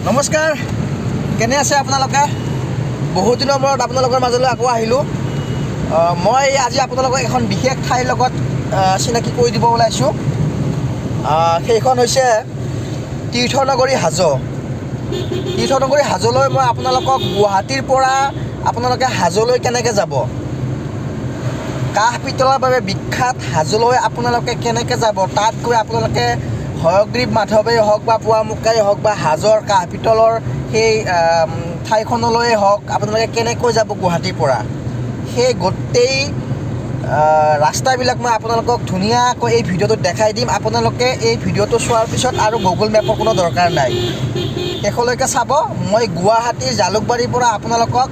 নমস্কাৰ, কেনে আছে আপোনালোকে? বহুত দিনৰ মূৰত আপোনালোকৰ মাজলৈ আকৌ আহিলোঁ। মই আজি আপোনালোকক এখন বিশেষ ঠাইৰ লগত চিনাকি কৰি দিব ওলাইছোঁ। সেইখন হৈছে তীৰ্থনগৰী হাজো। তীৰ্থনগৰী হাজোলৈ মই আপোনালোকক গুৱাহাটীৰ পৰা আপোনালোকে হাজোলৈ কেনেকৈ যাব, কাঁহ পিতলৰ বাবে বিখ্যাত হাজোলৈ আপোনালোকে কেনেকৈ যাব, তাত গৈ আপোনালোকে হয়গ্ৰীৱ মাধৱেই হওক বা পুৱামুকাই হওক বা হাজোৰ কাঁহ পিতলৰ সেই ঠাইখনলৈয়ে হওক, আপোনালোকে কেনেকৈ যাব গুৱাহাটীৰ পৰা, সেই গোটেই ৰাস্তাবিলাক মই আপোনালোকক ধুনীয়াকৈ এই ভিডিঅ'টোত দেখাই দিম। আপোনালোকে এই ভিডিঅ'টো চোৱাৰ পিছত আৰু গুগল মেপৰ কোনো দৰকাৰ নাই, শেষলৈকে চাব। মই গুৱাহাটীৰ জালুকবাৰীৰ পৰা আপোনালোকক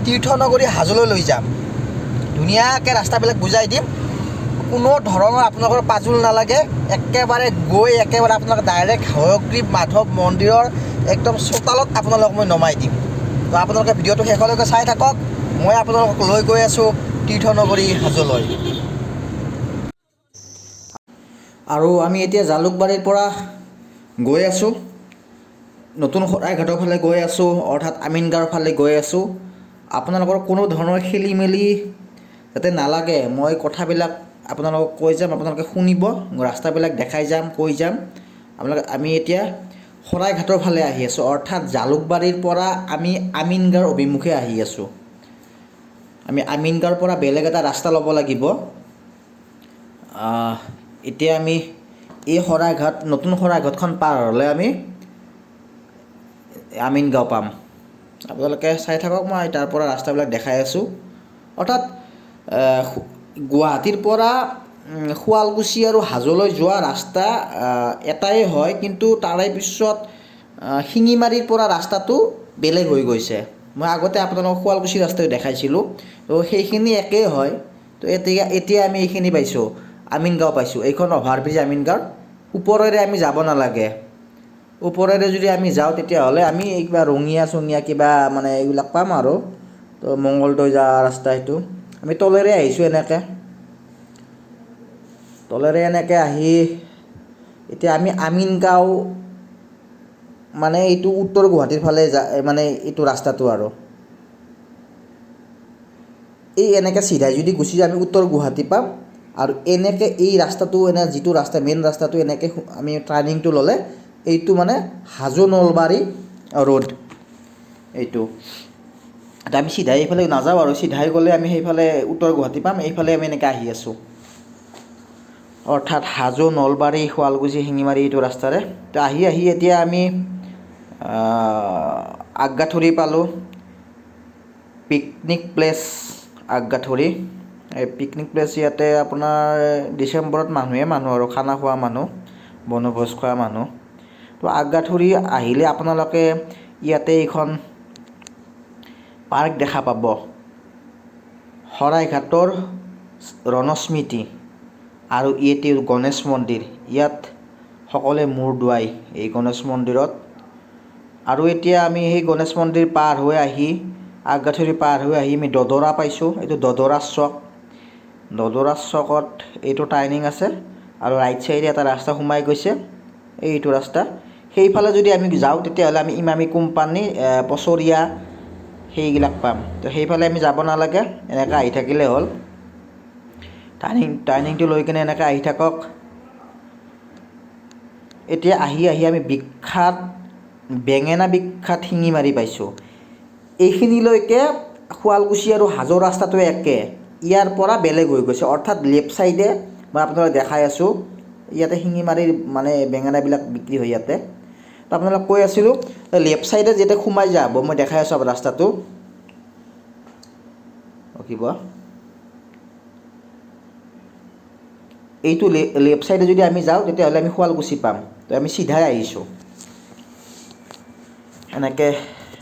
তীৰ্থনগৰী হাজোলৈ লৈ যাম। ধুনীয়াকৈ ৰাস্তাবিলাক বুজাই দিম, কোনো ধৰণৰ আপোনালোকৰ পাজুল নালাগে। একেবাৰে গৈ আপোনালোকে ডাইৰেক্ট হয়গ্ৰীৱ মাধৱ মন্দিৰৰ একদম চোতালত আপোনালোকক মই নমাই দিম। তো আপোনালোকে ভিডিঅ'টো শেষলৈকে চাই থাকক। মই আপোনালোকক লৈ গৈ আছোঁ তীৰ্থনগৰী হাজোলৈ। আৰু আমি এতিয়া জালুকবাৰীৰ পৰা গৈ আছোঁ, নতুন শৰাইঘাটৰ ফালে গৈ আছোঁ, অৰ্থাৎ আমিনগাঁৱৰ ফালে গৈ আছোঁ। আপোনালোকৰ কোনো ধৰণৰ খেলি মেলি যাতে নালাগে, মই কথাবিলাক আপোনালোকক কৈ যাম, আপোনালোকে শুনিব, ৰাস্তাবিলাক দেখাই যাম, কৈ যাম। আমি এতিয়া শৰাইঘাটৰ ফালে আহি আছোঁ, অৰ্থাৎ জালুকবাৰীৰ পৰা আমি আমিনগাঁৱৰ অভিমুখে আহি আছোঁ। আমি আমিনগাঁৱৰ পৰা বেলেগ এটা ৰাস্তা ল'ব লাগিব। এতিয়া আমি এই নতুন শৰাইঘাটখন পাৰ হ'লে আমি আমিনগাঁও পাম। আপোনালোকে চাই থাকক, মই তাৰ পৰা ৰাস্তাবিলাক দেখাই আছোঁ। অৰ্থাৎ গুৱাহাটীৰ পৰা শুৱালকুছি আৰু হাজোলৈ যোৱা ৰাস্তা এটাই হয়, কিন্তু তাৰে পিছত শিঙিমাৰীৰ পৰা ৰাস্তাটো বেলেগ হৈ গৈছে। মই আগতে আপোনালোকক শুৱালকুছি ৰাস্তাটো দেখাইছিলোঁ, তো সেইখিনি একেই হয়। তো এতিয়া আমি এইখিনি পাইছোঁ, আমিনগাঁও পাইছোঁ। এইখন অভাৰব্ৰিজ আমিনগাঁও, ওপৰেৰে আমি যাব নালাগে। ওপৰেৰে যদি আমি যাওঁ তেতিয়াহ'লে আমি কিবা ৰঙিয়া কিবা মানে এইবিলাক পাম আৰু। তো মংগলদৈ যোৱা ৰাস্তা এইটো, আমি তলেৰে আহিছোঁ এনেকৈ আহি এতিয়া আমি আমিনগাঁও মানে এইটো উত্তৰ গুৱাহাটীৰ ফালে মানে এইটো ৰাস্তাটো আৰু এই এনেকৈ চিধাই যদি গুচি যাওঁ আমি উত্তৰ গুৱাহাটী পাম। আৰু এনেকৈ এই ৰাস্তাটো যিটো ৰাস্তা মেইন ৰাস্তাটো এনেকৈ আমি টাৰ্ণিংটো ল'লে এইটো মানে হাজো নলবাৰী ৰোড এইটো। এতিয়া আমি চিধাই এইফালে নাযাওঁ আৰু, চিধাই গ'লে আমি সেইফালে উত্তৰ গুৱাহাটী পাম। এইফালে আমি এনেকৈ আহি আছোঁ, অৰ্থাৎ হাজো নলবাৰী শুৱালকুছি শিঙিমাৰী এইটো ৰাস্তাৰে। তো আহি এতিয়া আমি আগাথুৰি পালোঁ, পিকনিক প্লেচ আগাথুৰি। এই পিকনিক প্লেচ ইয়াতে আপোনাৰ ডিচেম্বৰত মানুহ আৰু খানা খোৱা মানুহ, বনভোজ খোৱা মানুহ। তো আগাথুৰি আহিলে আপোনালোকে ইয়াতে এইখন পাৰ্ক দেখা পাব, শৰাইঘাটৰ ৰণস্মৃতি। আৰু ইয়াতে গণেশ মন্দিৰ, ইয়াত সকলোৱে মূৰ দোৱায় এই গণেশ মন্দিৰত। আৰু এতিয়া আমি সেই গণেশ মন্দিৰ পাৰ হৈ আহি আগাথুৰি পাৰ হৈ আহি আমি দদৰা পাইছোঁ। এইটো দদৰা চকত এইটো টাৰ্ণিং আছে, আৰু ৰাইট চাইডে এটা ৰাস্তা সোমাই গৈছে, এইটো ৰাস্তা। সেইফালে যদি আমি যাওঁ তেতিয়াহ'লে আমি ইমামী কোম্পানী, পছৰীয়া সেইবিলাক পাম। তো সেইফালে আমি যাব নালাগে, এনেকৈ আহি থাকিলে হ'ল। টাৰ্ণিংটো লৈ কিনে এনেকৈ আহি থাকক। এতিয়া আহি আমি বেঙেনা বিখ্যাত শিঙিমাৰি পাইছোঁ। এইখিনিলৈকে শুৱালকুছি আৰু হাজোৰ ৰাস্তাটো একে, ইয়াৰ পৰা বেলেগ হৈ গৈছে। অৰ্থাৎ লেফ্ট ছাইডে মই আপোনালোকক দেখাই আছোঁ, ইয়াতে শিঙিমাৰিৰ মানে বেঙেনাবিলাক বিক্ৰী হয় ইয়াতে। তো আপোনালোক কৈ আছিলোঁ, লেফ্ট ছাইডে যেতিয়া সোমাই যাব, মই দেখাই আছোঁ ৰাস্তাটো, ৰখিব। এইটো লেফ্ট ছাইডে যদি আমি যাওঁ তেতিয়াহ'লে আমি শুৱালকুছি পাম। তো আমি চিধাই আহিছোঁ, এনেকৈ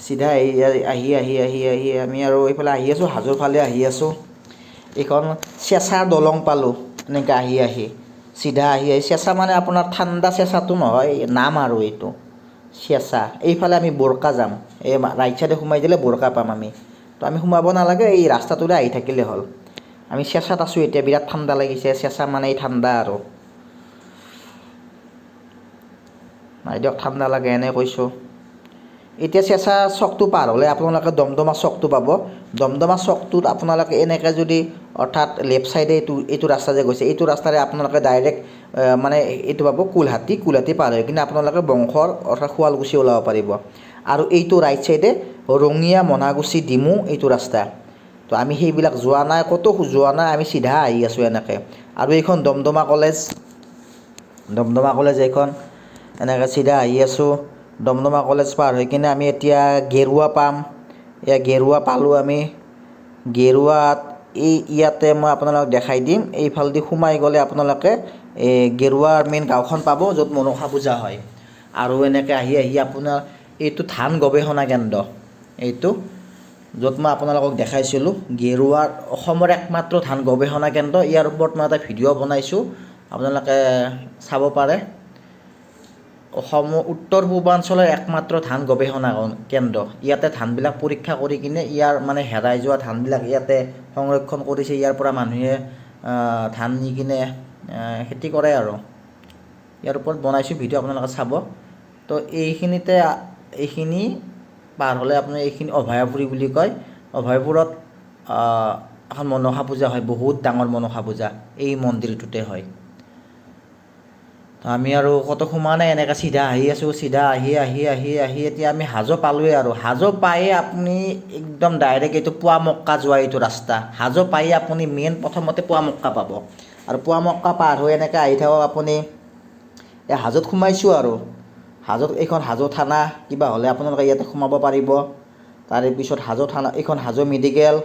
চিধাই আহি আমি আৰু এইফালে আহি আছোঁ, হাজোৰ ফালে আহি আছোঁ। এইখন চেঁচাৰ দলং পালোঁ, এনেকৈ আহি চিধা আহি চেঁচা মানে আপোনাৰ ঠাণ্ডা চেঁচাটো নহয়, নাম আৰু এইটো চেঁচা। এইফালে আমি বৰকা যাম, এই ৰাইট চাইডে সোমাই দিলে বৰকা পাম আমি। তো আমি সোমাব নালাগে, এই ৰাস্তাটোৰে আহি থাকিলে হ'ল। আমি চেঁচাত আছোঁ এতিয়া, বিৰাট ঠাণ্ডা লাগিছে। চেঁচা মানে ঠাণ্ডা আৰু নাই দিয়ক, ঠাণ্ডা লাগে এনে কৈছোঁ। এতিয়া চেঁচা চকটো পাৰ হ'লে আপোনালোকে দমদমা চকটো পাব। দমদমা চকটোত আপোনালোকে এনেকৈ যদি অৰ্থাৎ লেফ্ট চাইডে এইটো ৰাস্তা যে গৈছে, এইটো ৰাস্তাৰে আপোনালোকে ডাইৰেক্ট মানে এইটো পাব কুলহাটী পাৰ হৈ কিনে আপোনালোকে বংশৰ অৰ্থাৎ শুৱালকুছি ওলাব পাৰিব। আৰু এইটো ৰাইট চাইডে ৰঙিয়া মনাগুচি ডিমু এইটো ৰাস্তা। তো আমি সেইবিলাক যোৱা নাই, ক'তো যোৱা নাই, আমি চিধা আহি আছোঁ এনেকৈ। আৰু এইখন দমদমা কলেজ এইখন এনেকৈ চিধা আহি আছোঁ। দমদমা কলেজ পাৰ হৈ কিনে আমি এতিয়া গেৰুৱা পাম। এয়া গেৰুৱা পালোঁ আমি। গেৰুৱাত ইয়াতে মই আপোনালোকক দেখাই দিম। এইফালেদি সোমাই গ'লে আপোনালোকে গেৰুৱাৰ মেইন গাঁওখন পাব, য'ত মনসা পূজা হয়। আৰু এনেকৈ আহি আপোনাৰ এইটো ধান গৱেষণা কেন্দ্ৰ, এইটো য'ত মই আপোনালোকক দেখাইছিলোঁ গেৰুৱাৰ অসমৰ একমাত্ৰ ধান গৱেষণা কেন্দ্ৰ। ইয়াৰ ওপৰত মই এটা ভিডিঅ' বনাইছোঁ, আপোনালোকে চাব পাৰে। অসমৰ উত্তৰ পূৰ্বাঞ্চলৰ একমাত্ৰ ধান গৱেষণা কেন্দ্ৰ। ইয়াতে ধানবিলাক পৰীক্ষা কৰি কিনে ইয়াৰ মানে হেৰাই যোৱা ধানবিলাক ইয়াতে সংৰক্ষণ কৰিছে। ইয়াৰ পৰা মানুহে ধান নি কিনে খেতি কৰে আৰু। ইয়াৰ ওপৰত বনাইছোঁ ভিডিঅ', আপোনালোকে চাব। তো এইখিনি পাৰ হ'লে আপোনাৰ এইখিনি অভয়াপুৰী বুলি কয়। অভয়াপুৰত এখন মনসা পূজা হয়, বহুত ডাঙৰ মনসা পূজা এই মন্দিৰটোতে হয়। আমি আৰু ক'তো সোমোৱা নাই, এনেকৈ চিধা আহি আছোঁ। চিধা আহি এতিয়া আমি হাজো পালোঁৱেই আৰু। হাজো পায়ে আপুনি একদম ডাইৰেক্ট এইটো পুৱামক্কা যোৱা এইটো ৰাস্তা। হাজো পায়ে আপুনি প্ৰথমতে পুৱামক্কা পাব। আৰু পুৱামক্কা পাৰ হৈ এনেকৈ আহি থাকক আপুনি। এই হাজোত সোমাইছোঁ আৰু। হাজোত এইখন হাজো থানা, কিবা হ'লে আপোনালোকে ইয়াতে সোমাব পাৰিব। তাৰে পিছত হাজো থানা, এইখন হাজো মেডিকেল,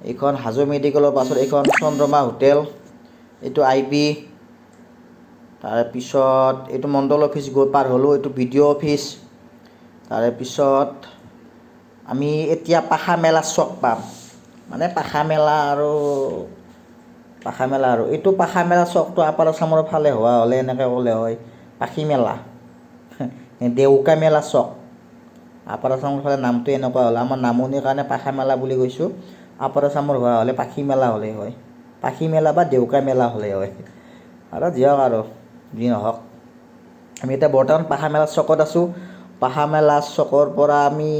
এইখন হাজো মেডিকেলৰ পাছত এইখন চন্দ্ৰমা হোটেল, এইটো IB। তাৰপিছত এইটো মণ্ডল অফিচ গৈ পাৰ হ'লোঁ, এইটো BDO অফিচ। তাৰে পিছত আমি এতিয়া পাখা মেলা চক পাম। মানে পাখা মেলা আৰু এইটো পাখা মেলা চকটো আপাৰ আচামৰ ফালে হোৱা হ'লে এনেকৈ ক'লে হয় পাখি মেলা, দেউকা মেলা চক। আপাৰ আচামৰ ফালে নামটো এনেকুৱা হ'লে, আমাৰ নামনিৰ কাৰণে পাখা মেলা বুলি কৈছোঁ। আপাৰ আচামৰ হোৱা হ'লে পাখি মেলা হ'লেই হয়। পাখি মেলা বা দেউকা মেলা হ'লেই হয়। আৰু যিহওক আৰু যি নহওক, আমি এতিয়া বৰ্তমান পাখা মেলা চকত আছোঁ। পাখা মেলা চকৰ পৰা আমি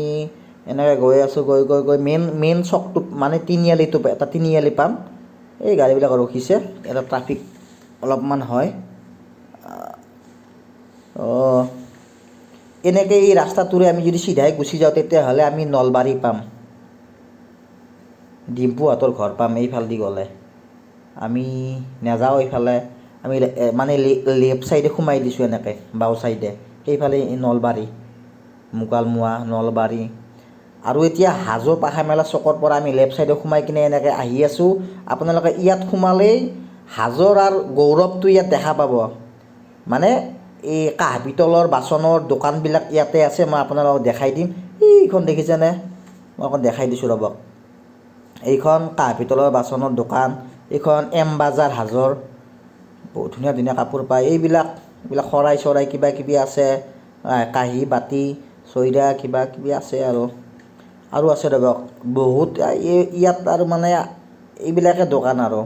এনেকৈ গৈ আছোঁ, গৈ মেইন চকটো মানে এটা তিনিআলি পাম। এই গাড়ীবিলাক ৰখিছে, এটা ট্ৰাফিক অলপমান হয়। এনেকৈ এই ৰাস্তাটোৰে আমি যদি চিধাই গুচি যাওঁ, তেতিয়াহ'লে আমি নলবাৰী পাম, ডিম্পুহঁতৰ ঘৰ পাম। এইফালেদি গ'লে আমি নাযাওঁ এইফালে, আমি মানে লেফ্ট চাইডে সোমাই দিছোঁ এনেকৈ, বাওঁ চাইডে। সেইফালে নলবাৰী, মুকালমুৱা, নলবাৰী। আৰু এতিয়া হাজো পাখা মেলা চকৰ পৰা আমি লেফ্ট চাইডে সোমাই কিনে এনেকৈ আহি আছোঁ। আপোনালোকে ইয়াত সোমালেই হাজোৰ আৰু গৌৰৱটো ইয়াত দেখা পাব। মানে এই কাঁহ পিতলৰ বাচনৰ দোকানবিলাক ইয়াতে আছে, মই আপোনালোকক দেখাই দিম। এইখন দেখিছেনে? মই অকণ দেখাই দিছোঁ ৰ'বক। এইখন কাঁহ পিতলৰ বাচনৰ দোকান, এইখন বাজাৰ হাজোৰ। বহুত ধুনীয়া ধুনীয়া কাপোৰ পায়। এইবিলাক শৰাই চৰাই কিবা কিবি আছে, কাঁহী বাতি চৈৰা কিবা কিবি আছে আৰু আছে ৰ'বক বহুত। ইয়াত আৰু মানে এইবিলাকে দোকান আৰু,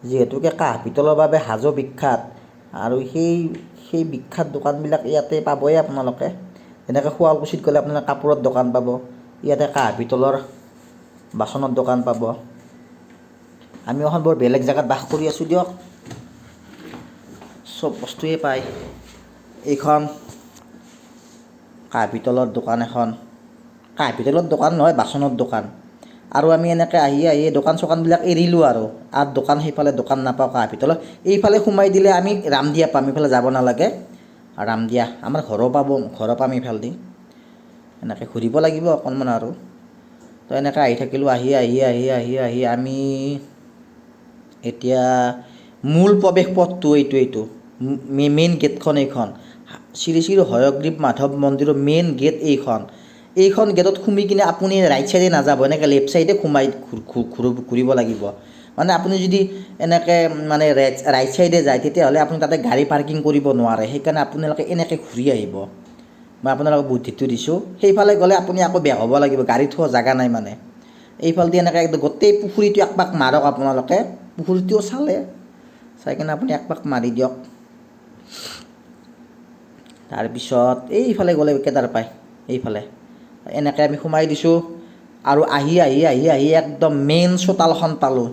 যিহেতুকে কাঁহ পিতলৰ বাবে হাজো বিখ্যাত। আৰু সেই বিখ্যাত দোকানবিলাক ইয়াতে পাবই আপোনালোকে। যেনেকৈ শুৱালকুছিত গ'লে আপোনালোকে কাপোৰৰ দোকান পাব, ইয়াতে কাঁহ পিতলৰ বাচনৰ দোকান পাব। আমি এখন বৰ বেলেগ জেগাত বাস কৰি আছোঁ দিয়ক, চব বস্তুৱেই পায়। এইখন কাঁহ পিতলৰ দোকান এখন, কাঁহ পিতলৰ দোকান নহয়, বাচনৰ দোকান। আৰু আমি এনেকৈ আহি দোকান চোকানবিলাক এৰিলোঁ আৰু দোকান সেইফালে দোকান নাপাওঁ কাঁহ পিতলৰ। এইফালে সোমাই দিলে আমি ৰামদিয়া পাম, এইফালে যাব নালাগে। ৰামদিয়া আমাৰ ঘৰো পাম এইফালেদি। এনেকৈ ঘূৰিব লাগিব অকণমান আৰু। তো এনেকৈ আহি থাকিলোঁ, আহি আমি এতিয়া মূল প্ৰৱেশ পথটো এইটো মেইন গেটখন এইখন। শ্ৰী শ্ৰী হয়গ্ৰীৱ মাধৱ মন্দিৰৰ মেইন গেট এইখন গেটত সোমাই কিনে আপুনি ৰাইট চাইডে নাযাব, এনেকৈ লেফ্ট চাইডে ঘূৰিব লাগিব। মানে আপুনি যদি এনেকৈ মানে ৰাইট চাইডে যায়, তেতিয়াহ'লে আপুনি তাতে গাড়ী পাৰ্কিং কৰিব নোৱাৰে। সেইকাৰণে আপোনালোকে এনেকৈ ঘূৰি আহিব। মই আপোনালোকক বুদ্ধিটো দিছোঁ। সেইফালে গ'লে আপুনি আকৌ বেয়া হ'ব লাগিব, গাড়ী থোৱা জেগা নাই মানে। এইফালেদি এনেকৈ গোটেই পুখুৰীটো একপাক মাৰক আপোনালোকে। পুখুৰীটোও চাই কিনে আপুনি একপাক মাৰি দিয়ক। তাৰপিছত এইফালে গ'লে কেইটাৰ পায়, এইফালে এনেকৈ আমি সোমাই দিছোঁ আৰু আহি একদম মেইন চোতালখন পালোঁ।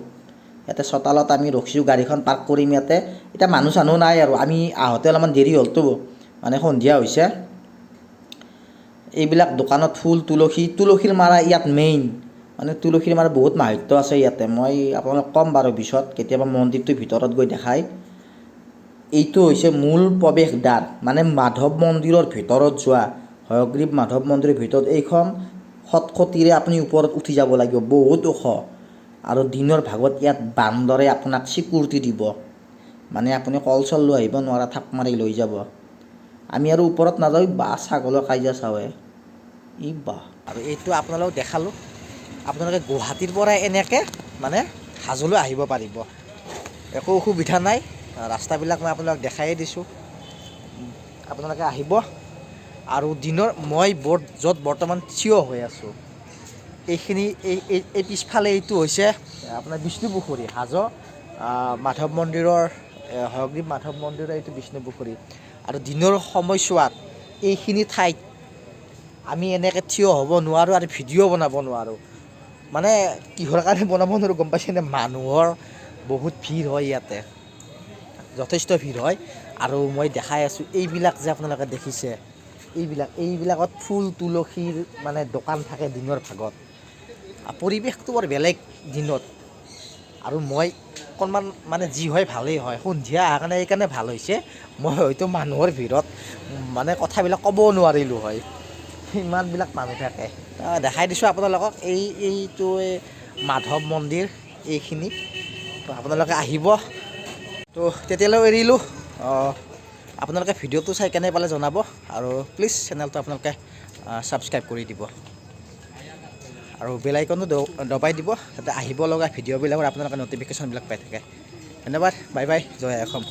ইয়াতে চোতালত আমি ৰখিছোঁ, গাড়ীখন পাৰ্ক কৰিম ইয়াতে। এতিয়া মানুহ চানুহ নাই আৰু আমি আহোঁতে অলপমান দেৰি হ'লতো, মানে সন্ধিয়া হৈছে। এইবিলাক দোকানত ফুল, তুলসীৰ মাৰা ইয়াত মেইন, মানে তুলসীৰ মাৰা বহুত মাহাত্য আছে ইয়াতে। মই আপোনালোকক ক'ম বাৰু পিছত, কেতিয়াবা মন্দিৰটোৰ ভিতৰত গৈ দেখাই। এইটো হৈছে মূল প্ৰৱেশদ্বাৰ, মানে মাধৱ মন্দিৰৰ ভিতৰত যোৱা, হয়গ্ৰীৱ মাধৱ মন্দিৰৰ ভিতৰত এইখন খটখটিৰে আপুনি ওপৰত উঠি যাব লাগিব, বহুত ওখ। আৰু দিনৰ ভাগত ইয়াত বান্দৰে আপোনাক চিকিউৰিটি দিব, মানে আপুনি কল চল লৈ আহিব নোৱাৰা, থাপ মাৰি লৈ যাব। আমি আৰু ওপৰত নাযাওঁ, ছাগলৰ কাজিয়া চাওঁহে আৰু এইটো আপোনালোকক দেখালোঁ। আপোনালোকে গুৱাহাটীৰ পৰা এনেকৈ মানে হাজোলৈ আহিব পাৰিব, একো অসুবিধা নাই। ৰাস্তাবিলাক মই আপোনালোকক দেখাই দিছোঁ, আপোনালোকে আহিব। আৰু দিনৰ মই য'ত বৰ্তমান থিয় হৈ আছোঁ, এইখিনি এই পিছফালে এইটো হৈছে আপোনাৰ বিষ্ণুপুখুৰী, হাজো মাধৱ মন্দিৰৰ, হয়গ্ৰীৱ মাধৱ মন্দিৰৰ এইটো বিষ্ণুপুখুৰী। আৰু দিনৰ সময়ছোৱাত এইখিনি ঠাইত আমি এনেকৈ থিয় হ'ব নোৱাৰোঁ আৰু ভিডিঅ' বনাব নোৱাৰোঁ। মানে কিহৰ কাৰণে বনাব নোৱাৰোঁ গম পাইছেনে? মানুহৰ বহুত ভিৰ হয় ইয়াতে, যথেষ্ট ভিৰ হয়। আৰু মই দেখাই আছোঁ, এইবিলাক যে আপোনালোকে দেখিছে, এইবিলাকত ফুল তুলসীৰ মানে দোকান থাকে দিনৰ ভাগত। পৰিৱেশটো বৰ বেলেগ দিনত। আৰু মই অকণমান মানে যি হয় ভালেই হয়, সন্ধিয়া অহাৰ কাৰণে এইকাৰণে ভাল হৈছে, মই হয়তো মানুহৰ ভিৰত মানে কথাবিলাক ক'বও নোৱাৰিলোঁ হয়, ইমানবিলাক মানুহ থাকে। দেখাই দিছোঁ আপোনালোকক, এইটোৱে মাধৱ মন্দিৰ এইখিনি। তো আপোনালোকে আহিব। তো তেতিয়ালৈ এৰিলোঁ। আপোনালোকে ভিডিঅ'টো চাই কেনে পালে জনাব, আৰু প্লিজ চেনেলটো আপোনালোকে ছাবস্ক্ৰাইব কৰি দিব, আৰু বেল আইকনটো দবাই দিব, যাতে আহিব লগা ভিডিঅ'বিলাকৰ আপোনালোকে ন'টিফিকেশ্যনবিলাক পাই থাকে। ধন্যবাদ, বাই বাই, জয় আই অসম।